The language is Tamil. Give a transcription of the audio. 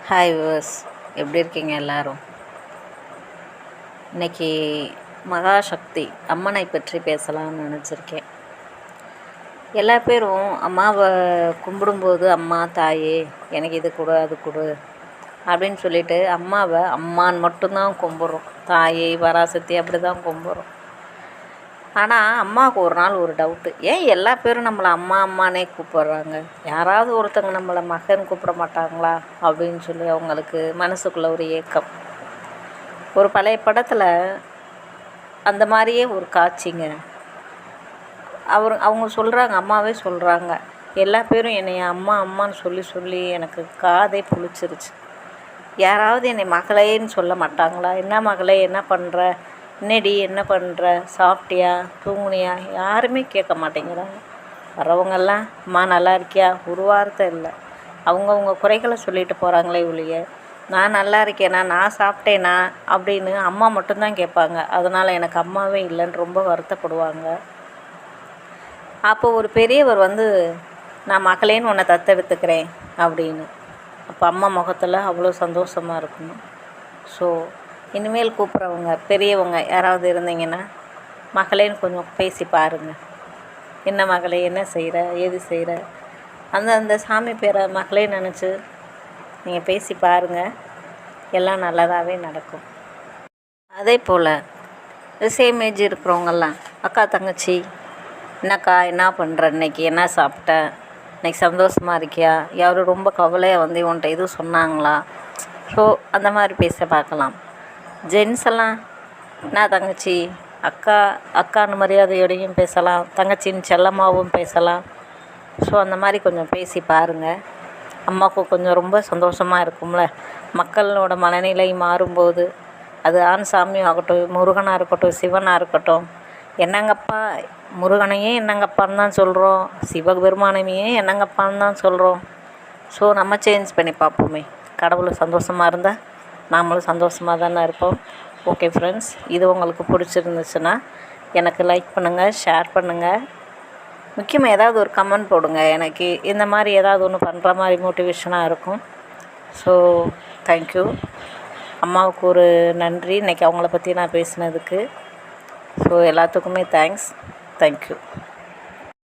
ஹாய் வியூவர்ஸ், எப்படி இருக்கீங்க எல்லோரும்? இன்றைக்கி மகாசக்தி அம்மனை பற்றி பேசலாம்னு நினச்சிருக்கேன். எல்லா பேரும் அம்மாவை கும்பிடும்போது அம்மா தாயே எனக்கு இது கொடு அது கொடு அப்படின்னு சொல்லிட்டு அம்மாவை அம்மான்னு மட்டும்தான் கும்பிட்றோம். தாயை பராசக்தி அப்படி தான் கும்பிட்றோம். ஆனால் அம்மாவுக்கு ஒரு நாள் ஒரு டவுட்டு, ஏன் எல்லா பேரும் நம்மளை அம்மா அம்மானே கூப்பிட்றாங்க, யாராவது ஒருத்தங்க நம்மளை மகன் கூப்பிட மாட்டாங்களா அப்படின்னு சொல்லி அவங்களுக்கு மனசுக்குள்ளே ஒரு ஏக்கம். ஒரு பழைய படத்தில் அந்த மாதிரியே ஒரு காட்சிங்க. அவங்க சொல்கிறாங்க, அம்மாவே சொல்கிறாங்க, எல்லா பேரும் என்னை அம்மா அம்மான்னு சொல்லி சொல்லி எனக்கு காதே புளிச்சிருச்சு. யாராவது என்னை மகளேன்னு சொல்ல மாட்டாங்களா? என்ன மகளே, என்ன பண்ணுற, என்னடி என்ன பண்ணுற, சாப்பிட்டியா, தூங்குனியா, யாருமே கேட்க மாட்டேங்கிறாங்க. வரவங்கெல்லாம் அம்மா நல்லா இருக்கியா, ஒரு வார்த்தை இல்லை. அவங்கவுங்க குறைகளை சொல்லிட்டு போகிறாங்களே ஒழிய நான் நல்லா இருக்கேனா, நான் சாப்பிட்டேனா அப்படின்னு அம்மா மட்டும்தான் கேட்பாங்க. அதனால் எனக்கு அம்மாவே இல்லைன்னு ரொம்ப வருத்தப்படுவாங்க. அப்போ ஒரு பெரியவர் நான் மகளேன்னு உன்னை தத்தெடுத்துக்கிறேன் அப்படின்னு. அப்போ அம்மா முகத்தில் அவ்வளோ சந்தோஷமாக இருக்கணும். ஸோ இனிமேல் கூப்பிட்றவங்க பெரியவங்க யாராவது இருந்தீங்கன்னா மகளேன்னு கொஞ்சம் பேசி பாருங்கள். என்ன மகளே, என்ன செய்கிற, ஏது செய்கிற, அந்த சாமி பேரை மகளே நினச்சி நீங்கள் பேசி பாருங்கள். எல்லாம் நல்லதாகவே நடக்கும். அதே போல் சேம் ஏஜ் இருக்கிறவங்கெல்லாம் அக்கா தங்கச்சி, என்னக்கா என்ன பண்ணுற, இன்றைக்கி என்ன சாப்பிட்ட, இன்றைக்கி சந்தோஷமாக இருக்கியா, யாரும் ரொம்ப கவலையாக உன்ட்ட எதுவும் சொன்னாங்களா? ஸோ அந்த மாதிரி பேச பார்க்கலாம். ஜென்ஸ் எல்லாம் என்ன தங்கச்சி, அக்கான்னு மரியாதையோடையும் பேசலாம், தங்கச்சின்னு செல்லமாகவும் பேசலாம். ஸோ அந்த மாதிரி கொஞ்சம் பேசி பாருங்கள். அம்மாவுக்கு கொஞ்சம் ரொம்ப சந்தோஷமாக இருக்கும்ல. மக்களோட மனநிலை மாறும்போது அது ஆண் சாமியும் ஆகட்டும், முருகனாக இருக்கட்டும், சிவனாக இருக்கட்டும், என்னங்கப்பா முருகனையே என்னங்கப்பான்னு தான் சொல்கிறோம், சிவபெருமானையே என்னங்கப்பான்னு தான் சொல்கிறோம். ஸோ நம்ம சேஞ்ச் பண்ணி பார்ப்போமே. கடவுள் சந்தோஷமாக இருந்தால் நாமளும் சந்தோஷமாக தானே இருப்போம். ஓகே ஃப்ரெண்ட்ஸ், இது உங்களுக்கு பிடிச்சிருந்துச்சுன்னா எனக்கு லைக் பண்ணுங்கள், ஷேர் பண்ணுங்கள், முக்கியமாக ஏதாவது ஒரு கமெண்ட் போடுங்க. எனக்கு இந்த மாதிரி ஏதாவது ஒன்று பண்ணுற மாதிரி மோட்டிவேஷனாக இருக்கும். So thank you. அம்மாவுக்கு ஒரு நன்றி இன்றைக்கி அவங்கள பற்றி நான் பேசினதுக்கு. ஸோ எல்லாத்துக்குமே தேங்க்யூ.